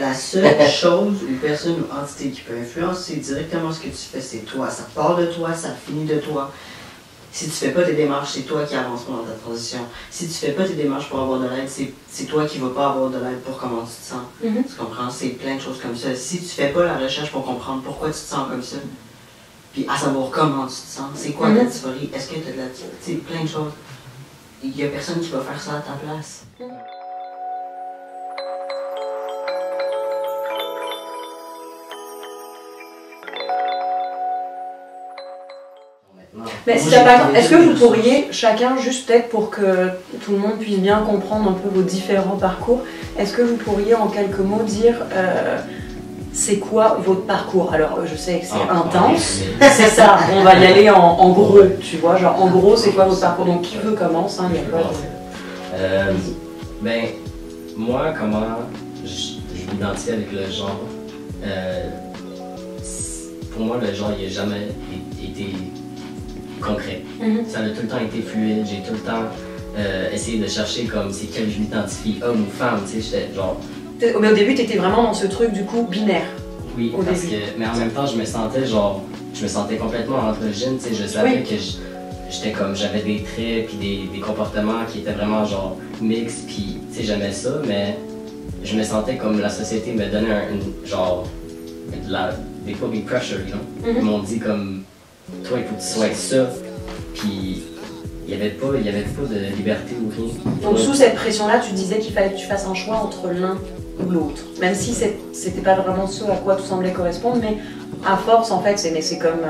La seule chose ou personne ou entité qui peut influencer directement ce que tu fais, c'est toi. Ça part de toi, ça finit de toi. Si tu fais pas tes démarches, c'est toi qui avance pas dans ta transition. Si tu fais pas tes démarches pour avoir de l'aide, c'est toi qui vas pas avoir de l'aide pour comment tu te sens. Tu comprends? C'est plein de choses comme ça. Si tu fais pas la recherche pour comprendre pourquoi tu te sens comme ça, puis à savoir comment tu te sens, c'est quoi ta dysphorie, est-ce que tu as de la... Tu sais, plein de choses. Il y a personne qui va faire ça à ta place. Mais si par exemple, est-ce que vous pourriez, chacun, juste peut-être pour que tout le monde puisse bien comprendre un peu vos différents parcours, est-ce que vous pourriez en quelques mots dire c'est quoi votre parcours? Alors je sais que c'est intense, c'est ça, on va y aller en gros, tu vois, genre en gros c'est quoi votre parcours? Donc qui veut commence, hein, il y a pas de... Ben, moi, comment je m'identifie avec le genre, pour moi le genre il n'a jamais été concret. Ça a tout le temps été fluide, j'ai tout le temps essayé de chercher comme c'est quel je m'identifie, homme ou femme, tu sais, j'étais genre... Mais au début, tu étais vraiment dans ce truc du coup binaire. Oui, parce que, mais en même temps, je me sentais complètement androgyne, tu sais, je savais que j'étais comme, j'avais des traits puis des comportements qui étaient vraiment genre mixtes, puis tu sais, j'aimais ça, mais je me sentais comme la société me donnait des fois big pressure, you know? Ils m'ont dit comme, toi, il faut que tu sois ça, puis il n'y avait pas de liberté ou rien. Donc sous cette pression-là, tu disais qu'il fallait que tu fasses un choix entre l'un ou l'autre. Même si c'était pas vraiment ce à quoi tout semblait correspondre, mais à force, en fait, c'est comme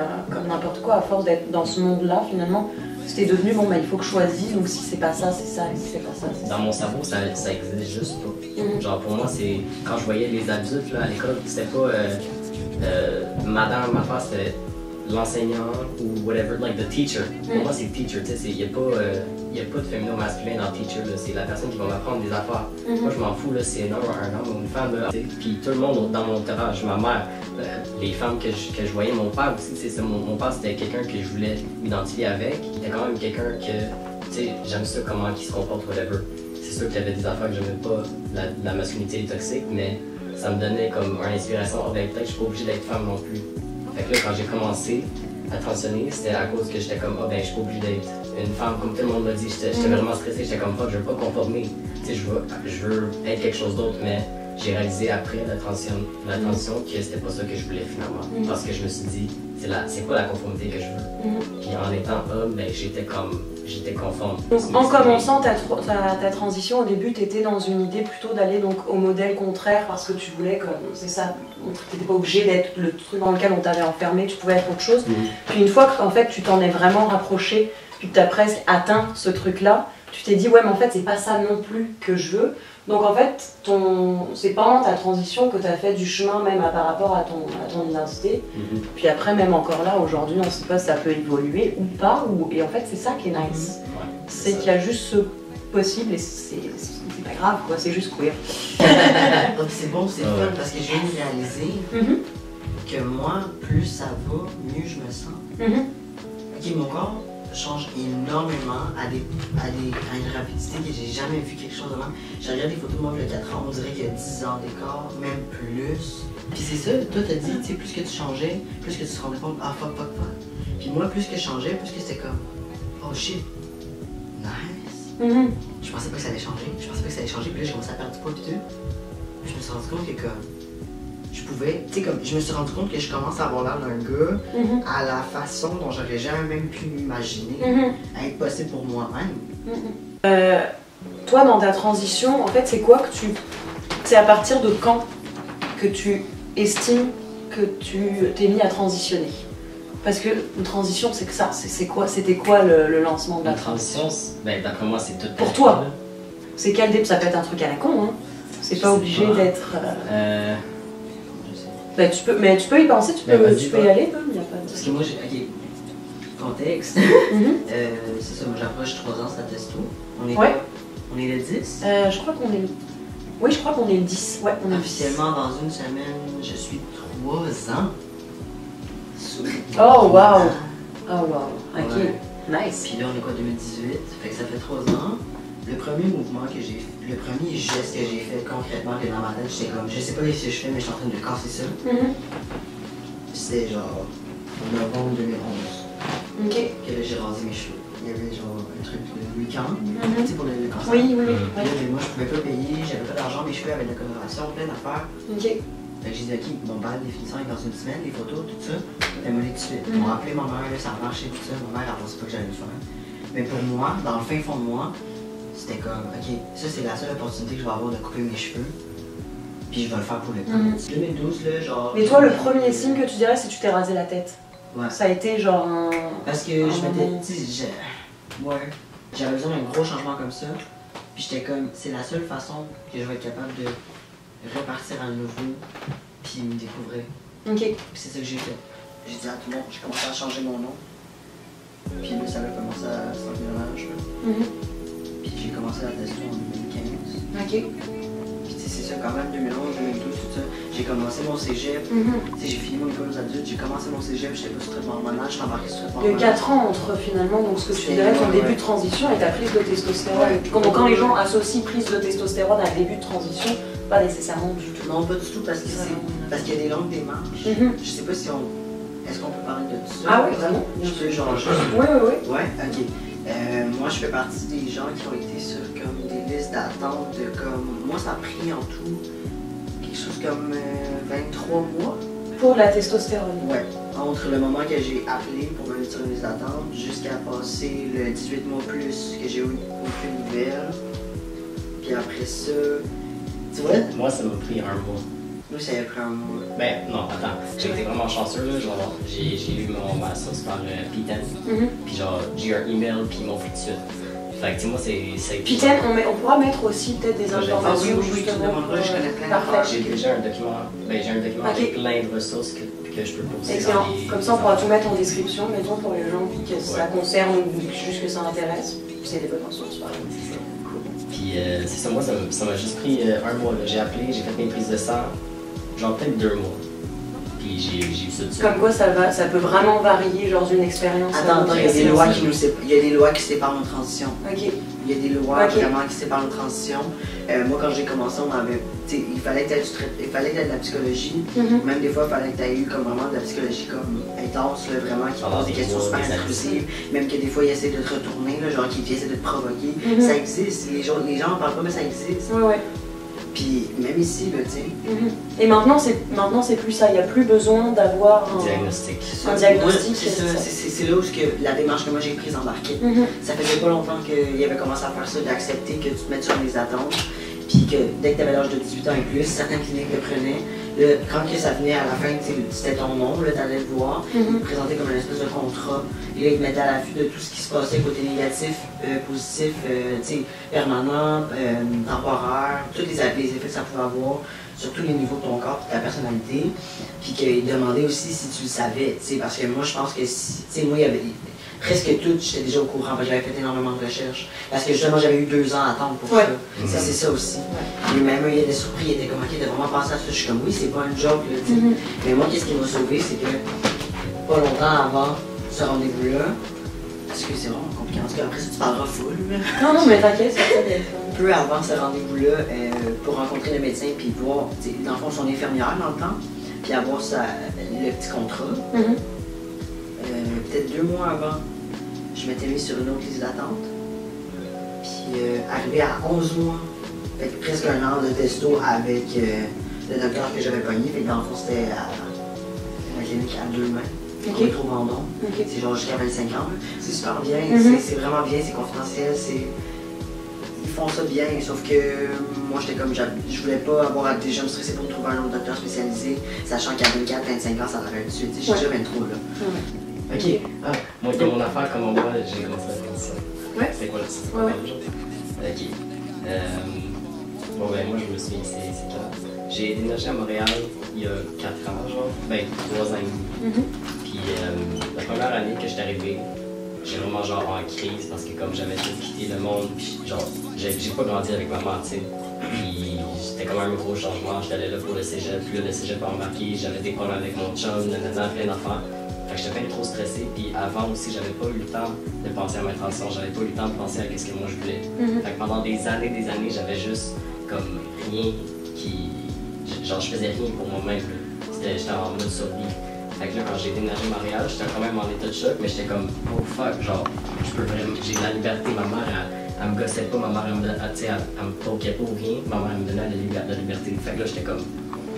n'importe quoi, à force d'être dans ce monde-là, finalement, c'était devenu, bon, bah, il faut que je choisisse, donc si c'est pas ça, c'est ça, et si c'est pas ça, c'est ça. Dans mon cerveau, ça existe juste pas. Genre, pour moi, c'est quand je voyais les adultes là, à l'école, c'était pas madame, ma face, c'était l'enseignant ou whatever, like the teacher. Pour moi, c'est le teacher, tu sais, il n'y a pas de féminin ou masculin dans teacher, c'est la personne qui va m'apprendre des affaires. Moi, je m'en fous, c'est un homme ou une femme. Là, puis tout le monde dans mon entourage, ma mère, les femmes que je voyais, mon père aussi, mon père, c'était quelqu'un que je voulais m'identifier avec. Il était quand même quelqu'un que, tu sais, j'aime ça, comment il se comporte, whatever. C'est sûr qu'il y avait des affaires que j'aimais pas, la masculinité toxique, mais ça me donnait comme une inspiration. Oh, ben, peut-être que je suis pas obligée d'être femme non plus. Fait que là, quand j'ai commencé à transitionner, c'était à cause que j'étais comme, ah ben, je suis pas obligée d'être une femme, comme tout le monde m'a dit. J'étais vraiment stressée, j'étais comme, fuck, je veux pas conformer. Tu sais, je veux être quelque chose d'autre, mais j'ai réalisé après la transition que c'était pas ça que je voulais finalement. Parce que je me suis dit, c'est pas la conformité que je veux. Puis en étant homme, ben, j'étais conforme. Donc en commençant ta transition, au début, tu étais dans une idée plutôt d'aller donc au modèle contraire parce que tu voulais, c'est ça, tu n'étais pas obligé d'être le truc dans lequel on t'avait enfermé, tu pouvais être autre chose. Puis une fois que en fait, tu t'en es vraiment rapproché, puis que tu as presque atteint ce truc-là, tu t'es dit, ouais, mais en fait, c'est pas ça non plus que je veux. Donc en fait, c'est pendant ta transition que tu as fait du chemin même par rapport à ton identité. Puis après, même encore là, aujourd'hui, on ne sait pas si ça peut évoluer ou pas. Et en fait, c'est ça qui est nice. C'est qu'il y a juste ce possible et c'est pas grave, quoi, c'est juste queer. C'est bon, c'est fun parce que je viens de réaliser que moi, plus ça va, mieux je me sens. Ok, mon corps change énormément à une rapidité que j'ai jamais vu quelque chose de même. J'ai regardé des photos de moi il y a 4 ans, on dirait qu'il y a 10 ans d'écart, même plus. Puis c'est ça, toi t'as dit, tu sais, plus que tu changeais, plus que tu te rendais compte, ah fuck. Puis moi, plus que je changeais, plus que c'était comme, oh shit, nice. Je pensais pas que ça allait changer, puis là j'ai commencé à perdre du poids pis tout. Puis je me suis rendu compte que comme, je pouvais, tu sais, comme, je me suis rendu compte que je commence à avoir l'air d'un gars à la façon dont j'aurais jamais même pu m'imaginer être possible pour moi-même. Toi, dans ta transition, en fait, c'est quoi que c'est à partir de quand que tu estimes que tu t'es mis à transitionner? Parce que une transition, c'est que ça, c'était quoi le lancement de la transition? Ben, d'après moi, c'est tout. Pour toi, c'est quel début? Ça peut être un truc à la con, hein. C'est pas obligé d'être... Ben, tu peux y penser, tu peux y aller, hein, y a pas de... Parce que moi, ok, contexte, c'est ça, moi j'approche 3 ans, ça testo. On est le 10? Je crois qu'on est... Oui, je crois qu'on est le 10, ouais, on est officiellement, dans une semaine, je suis 3 ans. Oh, wow! Oh, wow, ok, nice. Puis là, on est quoi, 2018, fait que ça fait 3 ans. le premier mouvement que j'ai fait, le premier geste que j'ai fait concrètement, que dans ma tête, j'étais comme, je sais pas ce que je fais, mais je suis en train de casser ça. C'était genre novembre 2011. Ok. Que là, j'ai rasé mes cheveux. Il y avait genre un truc de week-end, tu sais, pour le cancer. Oui, oui, oui. Puis là, moi, je pouvais pas payer, j'avais pas d'argent, mes cheveux avaient de la coloration, plein d'affaires. Ok. Fait que j'ai dit, ok, bon, ben, la définition est dans une semaine, les photos, tout ça. Elle m'a dit tout de suite. Ils m'ont appelé ma mère, là, ça a marché, tout ça. Ma mère, elle pensait pas que j'allais le faire. Mais pour moi, dans le fin fond de moi, c'était comme, ok, ça, c'est la seule opportunité que je vais avoir de couper mes cheveux. Puis je vais le faire pour le temps. 2012, là, genre. Mais toi, le premier signe que tu dirais, c'est que tu t'es rasé la tête. Ouais. Ça a été genre un. Parce que je m'étais dit, ouais, j'avais besoin d'un gros changement comme ça. Puis j'étais comme, c'est la seule façon que je vais être capable de repartir à nouveau, puis me découvrir. Ok. Puis c'est ça que j'ai fait. J'ai dit à tout le monde, j'ai commencé à changer mon nom. Puis là, ça a commencé à s'environner, je pense. Puis j'ai commencé la testo en 2015. Ok. Puis tu sais, c'est ça, quand même, 2011, 2012, tout ça. J'ai commencé mon cégep. Tu sais, j'ai fini mon école aux adultes, j'ai commencé mon cégep, j'étais pas sur traitement hormonal, je suis embarqué sur traitement Il y a eu hormonal. 4 ans entre finalement, donc ce que tu dirais, ton début de transition et ta prise de testostérone. Quand les gens associent prise de testostérone à début de transition, pas nécessairement du tout. Non, pas du tout, parce que parce qu'il y a des longues démarches. Je sais pas si on. Est-ce qu'on peut parler de tout ça? Ah oui, vraiment. Je peux genre juste. Oui, oui, oui. Ouais, ok. Moi, je fais partie des gens qui ont été sur comme des listes d'attente de comme. Moi, ça a pris en tout quelque chose comme 23 mois. Pour la testostérone. Ouais. Entre le moment que j'ai appelé pour me mettre sur une liste d'attente jusqu'à passer le 18 mois plus que j'ai eu aucune nouvelle. Puis après ça. Tu vois? Moi, ça m'a pris un mois. Moi, ça a pris un mois. Ben, non, attends. J'ai été vraiment chanceux, là. Genre, j'ai eu ma sauce par P10. Puis genre, j'ai eu un email, puis ils m'ont fait tout de suite. Fait que, tu sais, moi, c'est. Putain, on pourra mettre aussi peut-être des informations. Ah oui, oui, tu justement. demanderas, je connais plein Parfait. d'affaires. J'ai déjà un document. Ben, j'ai un document avec plein de ressources que je peux poster. Excellent. dans les- Comme ça, on pourra tout mettre en description, mettons, pour les gens que ça concerne ou juste que ça intéresse. C'est des bonnes ressources, par exemple. C'est ça. Puis c'est ça, moi, ça m'a juste pris un mois. J'ai appelé, j'ai fait mes prises de sang, genre peut-être 2 mois. Puis j'ai eu ça dessus. Comme quoi, ça peut vraiment varier, genre d'une expérience. Attends, il y a des lois qui nous séparent. Il y a des lois qui séparent nos transitions. Ok. Il y a des lois vraiment qui séparent nos transitions. Moi, quand j'ai commencé, on avait. Il fallait que tu aies de la psychologie. Même des fois, il fallait que tu aies eu comme vraiment de la psychologie comme intense, là, vraiment, qui pose des questions super intrusives. Même que des fois, ils essaient de te retourner, là, genre qui essaient de te provoquer. Ça existe. Les gens en parlent pas, mais ça existe. Ouais, ouais. Puis même ici, là, tu sais. Et maintenant, c'est plus ça. Il n'y a plus besoin d'avoir un diagnostic. Un diagnostic. C'est là où la démarche que moi j'ai prise embarquée. Ça faisait pas longtemps qu'il avait commencé à faire ça, d'accepter que tu te mettes sur les attentes. Puis que dès que tu avais l'âge de 18 ans et plus, certaines cliniques le prenaient. Là, quand que ça venait à la fin, c'était ton nom, tu allais le voir, ils te présentaient comme une espèce de contrat. Et là, ils te mettaient à l'affût de tout ce qui se passait côté négatif, positif, permanent, temporaire, tous les effets que ça pouvait avoir sur tous les niveaux de ton corps et de ta personnalité. Puis qu'ils demandaient aussi si tu le savais, parce que moi, je pense que si, moi, il y avait presque tout, j'étais déjà au courant, parce que j'avais fait énormément de recherches. Parce que justement, j'avais eu 2 ans à attendre pour ça. C'est ça aussi. Et même eux, il était surpris, il était comme, ok, de vraiment penser à ça. Je suis comme, oui, c'est pas un joke, là, tu sais. Mais moi, qu'est-ce qui m'a sauvé, c'est que pas longtemps avant ce rendez-vous-là, parce que c'est vraiment compliqué, parce qu'après ça, tu parleras full, là. Non, mais t'inquiète, c'est ça d'être. Peu avant ce rendez-vous-là, pour rencontrer le médecin, puis voir, dans le fond, son infirmière dans le temps, puis avoir le petit contrat. Peut-être 2 mois avant, je m'étais mis sur une autre liste d'attente. Puis arrivé à 11 mois, fait que presque 1 an de testo avec le docteur que j'avais pogné. Fait que dans le fond, c'était à la clinique à 2 mains. On est trop Vendôme. C'est genre jusqu'à 25 ans. C'est super bien, c'est vraiment bien, c'est confidentiel. Ils font ça bien, sauf que moi j'étais comme, je voulais pas avoir à déjà me stresser pour me trouver un autre docteur spécialisé, sachant qu'à 24, 25 ans, ça m'aurait tué. J'ai déjà 23 là. Ok. Ah, moi, mon affaire, comment moi, j'ai commencé à faire ça. Ouais. C'est quoi ça? Ouais. Ok. Bon, ben, moi, je me suis dit, c'est clair. J'ai déménagé à Montréal il y a 4 ans, genre. Ben, 3 ans et demi. Puis, la première année que j'étais arrivé, j'ai vraiment genre en crise parce que comme j'avais tout quitté le monde, puis genre, j'ai pas grandi avec maman, tu sais. Puis c'était quand même un gros changement. J'étais allé là pour le cégep, puis là, le cégep a embarqué, j'avais des problèmes avec mon chum, nanana, plein d'affaires. Fait que j'étais bien trop stressé, puis avant aussi, j'avais pas eu le temps de penser à ma transition, j'avais pas eu le temps de penser à ce que moi je voulais. Fait que pendant des années, j'avais juste comme rien qui. Genre, je faisais rien pour moi-même. J'étais en mode survie. Fait que là, quand j'ai déménagé à Montréal, j'étais quand même en état de choc, mais j'étais comme, oh fuck, genre, je peux vraiment. J'ai de la liberté, ma mère, elle me gossait pas, ma mère, elle me poquait pas ou rien, ma mère, elle me donnait la liberté. Fait que là, j'étais comme,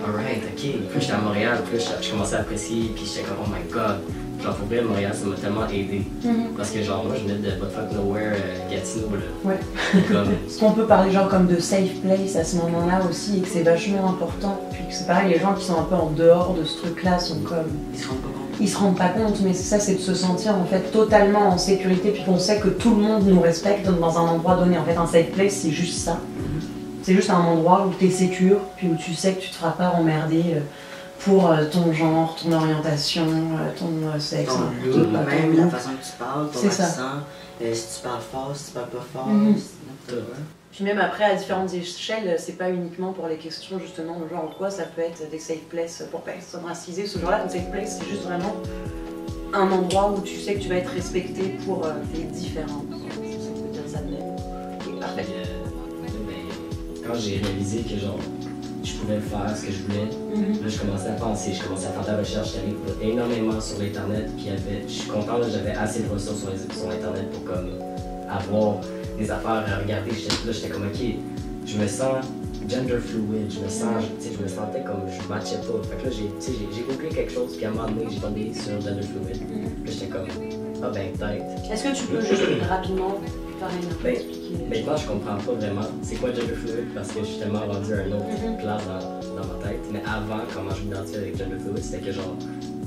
alright, ok. Puis j'étais à Montréal, puis je commençais à apprécier, puis j'étais comme, oh my god. Genre, pour vrai, Montréal, ça m'a tellement aidé. Parce que, genre, moi, je venais de Buttfuck Nowhere, Gatineau, là. Ouais. Comme... Est-ce qu'on peut parler, genre, comme de safe place à ce moment-là aussi, et que c'est vachement important? Puis que c'est pareil, les gens qui sont un peu en dehors de ce truc-là sont comme. Ils se rendent pas compte, mais ça, c'est de se sentir, en fait, totalement en sécurité, puis qu'on sait que tout le monde nous respecte dans un endroit donné. En fait, un safe place, c'est juste ça. C'est juste un endroit où t'es sécure, puis où tu sais que tu te feras pas emmerder pour ton genre, ton orientation, ton sexe. Ton look, même la façon que tu parles, ton accent, si tu parles fort, si tu parles pas fort, Puis même après, à différentes échelles, c'est pas uniquement pour les questions justement de genre ou quoi, ça peut être des safe places pour personnes racisées, ce genre-là. Un safe place, c'est juste vraiment un endroit où tu sais que tu vas être respecté pour tes différences. Si on peut dire ça de même. Oui, parfait. Quand j'ai réalisé que genre je pouvais faire ce que je voulais, là je commençais à penser, je commençais à faire de la recherche, j'allais énormément sur l'internet, puis je suis content, j'avais assez de ressources sur internet pour comme avoir des affaires à regarder. Là j'étais comme ok, je me sens gender fluid, je me sentais comme je matchais pas. Fait que là j'ai googlé quelque chose, puis à un moment donné j'ai tombé sur gender fluid. Là j'étais comme ah ben peut-être. Est-ce que tu peux juste rapidement expliquer? Maintenant, je comprends pas vraiment c'est quoi gender fluid parce que je suis tellement rendu à une autre place dans ma tête. Mais avant, comment je m'identifiais avec gender fluid, c'était que genre,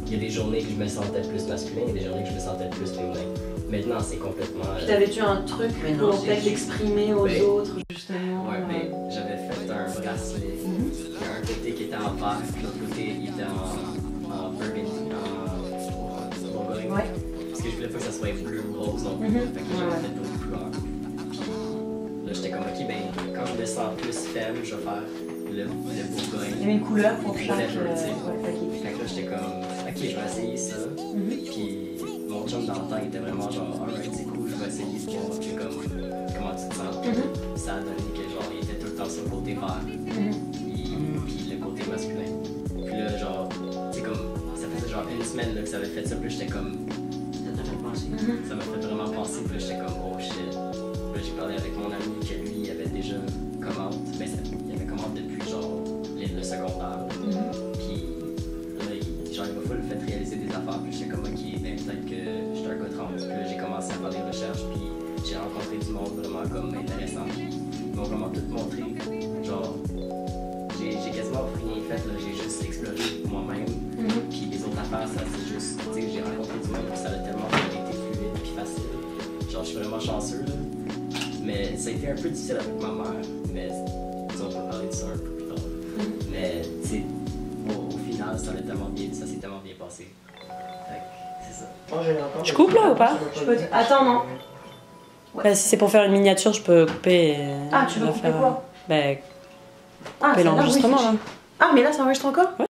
il y a des journées que je me sentais plus masculin et des journées que je me sentais plus féminin. Maintenant, c'est complètement. Puis t'avais-tu un truc pour peut-être l'exprimer aux autres, justement? Ouais, mais j'avais fait un bracelet. Il y a un côté qui était en vert, puis l'autre côté il était en burgundy, en Bourgogne. Ouais. Parce que je voulais pas que ça soit bleu ou rose non plus. Fait que j'avais fait d'autres couleurs. Là, j'étais comme, ok, ben, quand je me sens plus faible, je vais faire le Bourgogne. Il y avait une couleur pour chaque. Fait que là, j'étais comme, ok, je vais essayer ça. Puis mon chum dans le temps, il était vraiment genre, alright, c'est cool, je vais essayer de voir comment tu te sens. Ça a donné que genre, il était tout le temps sur le côté vert. Puis le côté masculin. Puis là, genre, tu sais, comme, ça faisait genre une semaine là, que ça avait fait ça, puis j'étais comme. Ça m'a fait vraiment penser, puis là j'étais comme oh shit. Puis j'ai parlé avec mon ami que lui il avait déjà commande, mais il avait commande depuis genre le secondaire. Puis là genre il m'a fait réaliser des affaires, puis j'étais comme ok, ben peut-être que j'étais un gars trans. Puis là j'ai commencé à faire des recherches, puis j'ai rencontré du monde vraiment comme intéressant, puis ils m'ont vraiment tout montré. Genre j'ai quasiment rien fait, là, j'ai juste exploré moi-même. Puis les autres affaires, ça c'est juste, tu sais, j'ai rencontré du monde, puis ça a tellement été fluide puis facile. Genre, je suis vraiment chanceux, là. Mais ça a été un peu difficile avec ma mère, mais on peut parler de ça un peu plus tard. Mais, tu sais, au final, ça s'est tellement bien passé. Fait que, c'est ça. Je coupe là ou pas? Attends, non. Bah, si c'est pour faire une miniature, je peux couper. Ah, tu veux couper quoi? Bah, couper l'enregistrement là. Ah, mais là, ça enregistre encore? Ouais.